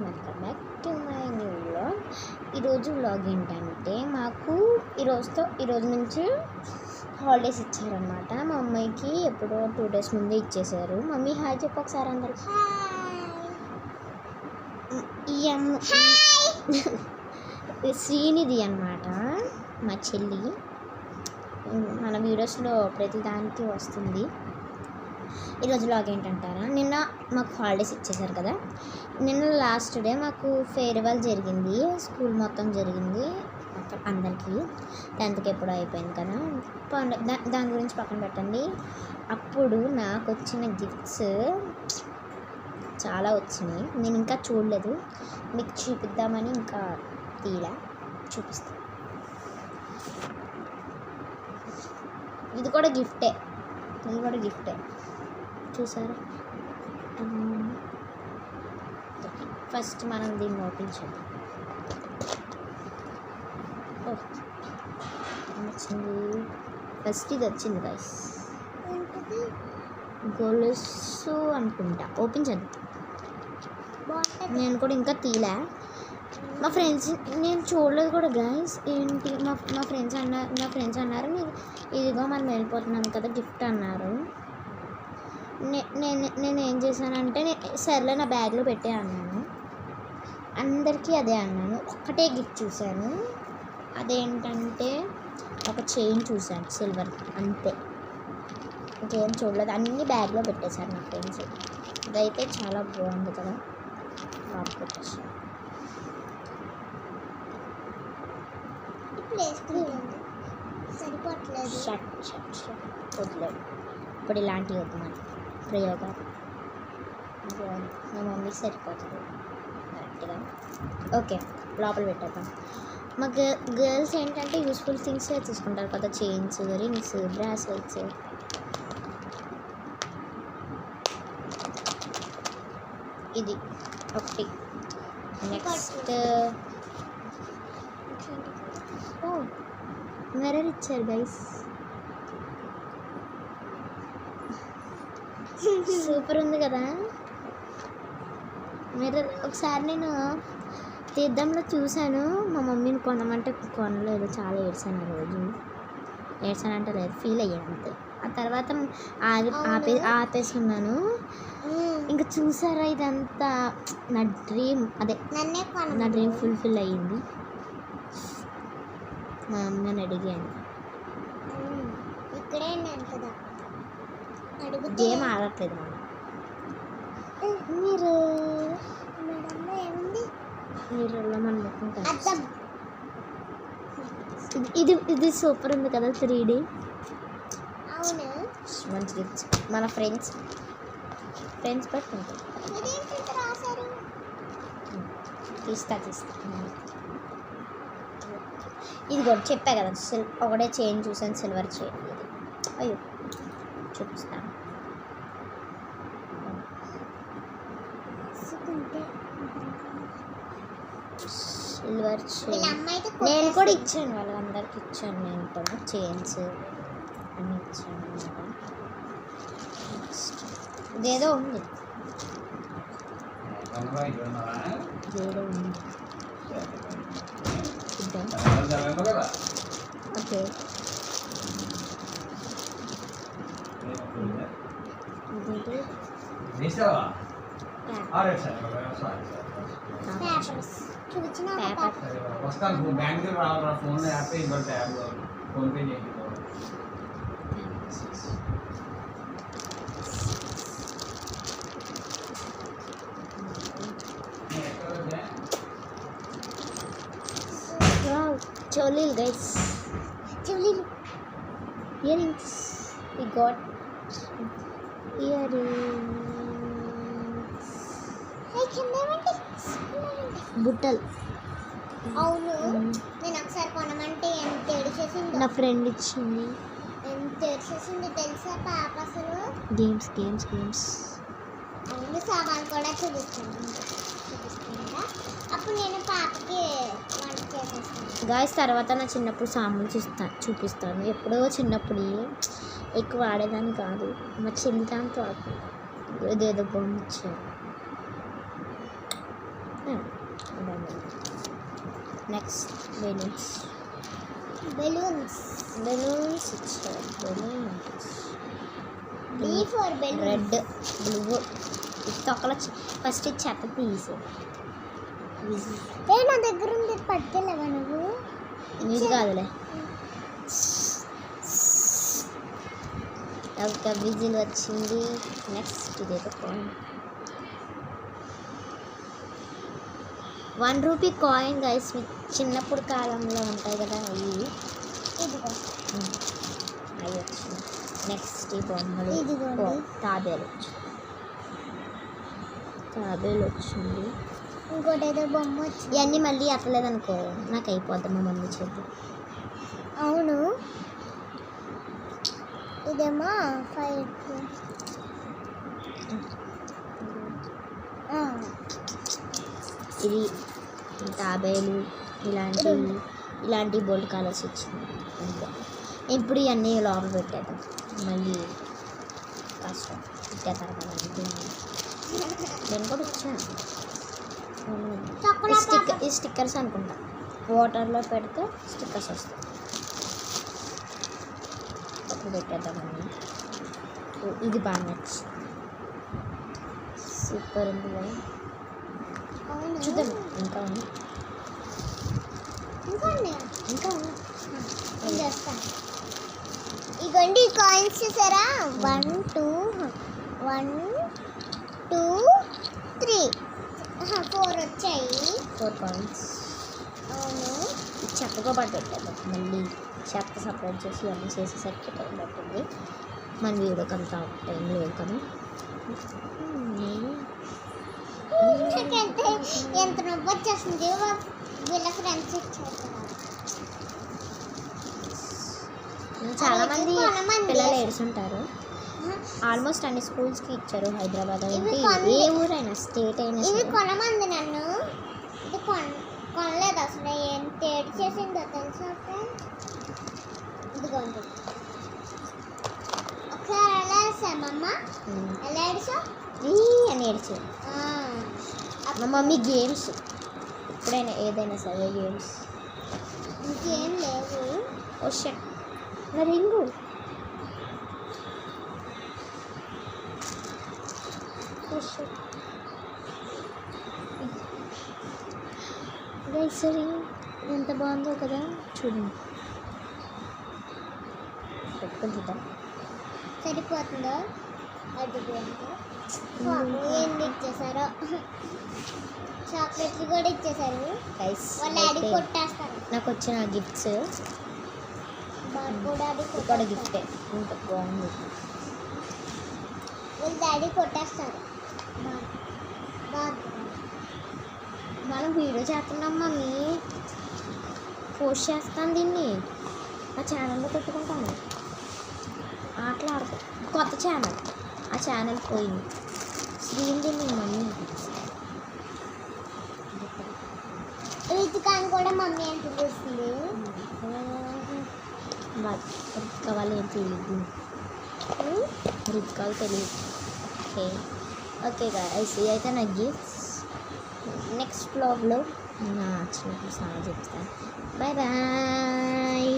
Welcome back to my new vlog. ఈరోజు vlog ఏంటంటే మాకు ఈరోజు నుంచి హాలిడేస్ ఇచ్చారనమాట. మా అమ్మాయికి ఎప్పుడో 2 days ముందే ఇచ్చేసారు. మమ్మీ హాయ్ చెప్పు ఒకసారి అందరికి. శ్రీనిధి అనమాట మా చెల్లి. మన వీడియోస్లో ప్రతిదానికి వస్తుంది. ఈరోజు వ్లాగ్ ఏంటంటారా, నిన్న మాకు హాలిడేస్ ఇచ్చేసారు కదా. నిన్న లాస్ట్ డే మాకు ఫేర్వెల్ జరిగింది, స్కూల్ మొత్తం జరిగింది అందరికీ. 10th ఎప్పుడో అయిపోయింది కదా. దాని గురించి పక్కన పెట్టండి. అప్పుడు నాకు వచ్చిన గిఫ్ట్స్ చాలా వచ్చినాయి. నేను ఇంకా చూడలేదు, మీకు చూపిద్దామని ఇంకా చూపిస్తాను. ఇది కూడా గిఫ్టే చూసారా. ఫస్ట్ మనం దీన్ని ఓపెన్ చేద్దాం. వచ్చింది ఫస్ట్, ఇది వచ్చింది గైస్, గొలుసు అనుకుంటా. ఓపెన్ చేద్దాం. నేను కూడా ఇంకా తీలే. మా ఫ్రెండ్స్, నేను చూడలేదు కూడా గైస్. ఏంటి మా ఫ్రెండ్స్ అన్నారు ఇదిగో మనం వెళ్ళిపోతున్నాం కదా గిఫ్ట్ అన్నారు. నేను ఏం చేశానంటే, సర్లే నా బ్యాగ్లో పెట్టే అన్నాను. అందరికీ అదే అన్నాను. ఒక్కటే గిఫ్ట్ చూశాను, అదేంటంటే ఒక చైన్ చూశాను సిల్వర్, అంతే. ఇంకేం చూడలేదు, అన్నీ బ్యాగ్లో పెట్టేశారు నా ఫ్రెండ్స్. ఇదైతే చాలా బాగుంది కదా, బాగా పెట్టేసాను. సరిపోవట్లేదు, వద్దులేదు. ఇప్పుడు ఇలాంటివి వద్దు మనకి ప్రయోగాలు. మా మమ్మీకి సరిపోతుంది కరెక్ట్గా. ఓకే, లోపల పెట్టేద్దాం. మా గర్ల్స్ ఏంటంటే యూస్ఫుల్ థింగ్స్ తీసుకుంటారు కదా, చైన్స్, రింగ్స్, బ్రాస్లెట్స్. ఇది ఒకటి. నెక్స్ట్ మిర్రర్ ఇచ్చారు గైస్, సూపర్ ఉంది కదా మిర్రర్. ఒకసారి నేను తీర్థంలో చూశాను, మా మమ్మీని కొనమంటే కొనలేదు. చాలా ఏడ్చాను ఆ రోజు. ఏడ్చానంటే లేదు, ఫీల్ అయ్యాను అంతే. ఆ తర్వాత ఆపేసుకున్నాను. ఇంకా చూసారా, ఇదంతా నా డ్రీమ్, అదే నా డ్రీమ్ ఫుల్ఫిల్ అయ్యింది. మా అమ్మని అడిగాను, గేమ్ ఆడట్లేదు మనం. మీరులో మనం మొత్తం ఇది సూపర్ ఉంది కదా, 3D. మంచి గిఫ్ట్స్ మన ఫ్రెండ్స్ పెట్టుకుంటారు. తీస్తా ఇది కూడా చెప్పా కదా, ఒకటే చైన్ చూసాను, సిల్వర్ చైన్. ఇది అయ్యో చూపిస్తాను. సిల్వర్ చైన్ నేను కూడా ఇచ్చాను, వాళ్ళందరికి ఇచ్చాను. నేను కూడా చైన్స్ అన్నీ ఇచ్చాను అన్నమాట. ఇదేదో ఉంది, okay. Cholil guys, earrings. We got earrings. బుట్టలు. అవును, నేను ఒకసారి కొనమంటే ఎంత ఏడిచేసింది. నా ఫ్రెండ్ ఇచ్చింది. ఎంత ఏడిచేసింది తెలుసా పాప అసలు. గేమ్స్ అవును, సామాన్ కూడా చూపిస్తుందా. అప్పుడు నేను పాపకి వంట చేసేస్తాను గాయస్. తర్వాత నా చిన్నప్పుడు సామాన్లు చూపిస్తాను. ఎప్పుడో చిన్నప్పుడు ఎక్కువ ఆడేదాన్ని కాదు. మా చెల్లి దాంతో ఇదేదో బొమ్మ ఇచ్చారు. నెక్స్ట్ బెలూన్స్ బెలూన్స్ ఇచ్చారు. Balloons B for balloon. Red blue తొక్కల ఫస్ట్ చెత్త తీసి నా దగ్గర ఉంది పట్టుకెళ్ళవా నువ్వు? ఇది కాదులే. ఒక విజిల్ వచ్చింది. నెక్స్ట్ ఇదేదో కాయిన్, 1 రూపీ కాయిన్ గైస్. చిన్నప్పుడు కాలంలో ఉంటాయి కదా అవి. ఇదిగో అవి వచ్చింది. నెక్స్ట్ ఈ బొమ్మలు, ఇదిగోండి. తాబేలు వచ్చింది. ఇంకోటి ఏదో బొమ్మ వచ్చింది. ఇవన్నీ మళ్ళీ ఎత్తలేదనుకో నాకు అయిపోద్ది మా మమ్మీ చేద్దాం. అవును, ఇదేమో 5. ఇది తాబేలు ఇలాంటి బోల్డ్ కలర్స్ వచ్చింది. అంతే. ఇప్పుడు ఇవన్నీ లోపల పెట్టేద్దాం. మళ్ళీ కష్టం పెట్టేస్తారు కదా. నేను కూడా వచ్చాను. ఈ స్టిక్కర్స్ అనుకుంటా. వాటర్లో పెడితే స్టిక్కర్స్ వస్తాయి. అప్పుడు పెట్టేద్దామని. ఇది బాగా నచ్చింది. సూపర్ ఉంది కదా. చూద్దాం. ఇంకా ఉంది. ఇగోండి కాయిన్స్ చూసారా? 1 2 1 2 3 4 వచ్చాయి. 4 కాయిన్స్. అవును, చెత్తతో పాటు పెట్టేద్దాం. మళ్ళీ చెత్త సపరేట్ చేసి అన్నీ చేసేసరికి టైం పడుతుంది. మన వీడియోకి అంత టైం లేదు కదా. నాకంటే ఎంత నొప్పి వచ్చేస్తుంది. వీళ్ళ ఫ్రెండ్స్ ఇచ్చారు కదా. చాలా మంది కొనమంది. పిల్లలు ఏడుస్తుంటారు. ఆల్మోస్ట్ అన్ని స్కూల్స్కి ఇచ్చారు. హైదరాబాద్ ఇవి ఏంటి, ఏ ఊరైనా స్టేట్ అయినా ఇవి సరే. కొనమంది నన్ను. ఇది కొనలేదు అసలు. ఎంత ఏడు చేసిందో తెలుసా ఫ్రెండ్స్? ఇదిగోండి. ఒకసారి ఎలా వేసామమ్మ? ఎలా ఏడుసావు? అని ఏడ్చారు మా మమ్మీ. గేమ్స్ ఎప్పుడైనా ఏదైనా సరే గేమ్స్. ఇంకేం లేవు. ఓ షట్ నా రింగు. సరే ఎంత బాగుందో కదా. చూడండి పెట్టుకుని చూద్దాం. సరిపోతుందో? అది ఎన్ని ఇచ్చేసారో. చాక్లెట్లు కూడా ఇచ్చేసారు. గైస్ వాళ్ళ డాడీ కొట్టేస్తారు. నాకు వచ్చిన గిఫ్ట్స్ బాబు డాడీ ఇక్కడ గిఫ్టే. ఇంకా బాగుంది. వాళ్ళ డాడీ కొట్టేస్తారు. మనం వీడియో చేస్తున్నాం మమ్మీ. పోస్ట్ చేస్తాను దీన్ని నా ఛానల్లో పెట్టుకుంటాను. ఆటలు ఆడుకో. కొత్త ఛానల్. ఆ ఛానల్ పోయింది. స్క్రీన్ దీన్ని మమ్మీ రితికాని కూడా మమ్మీ అని పిలుస్తుంది. రితికా వాళ్ళు ఏం తెలియదు. రితికాలు తెలియదు. ఓకే ఓకే గైస్, అయితే నా గిఫ్ట్స్. నెక్స్ట్ బ్లాగ్లో నా చిన్నప్పుడు చాలా చెప్తాను. Bye bye.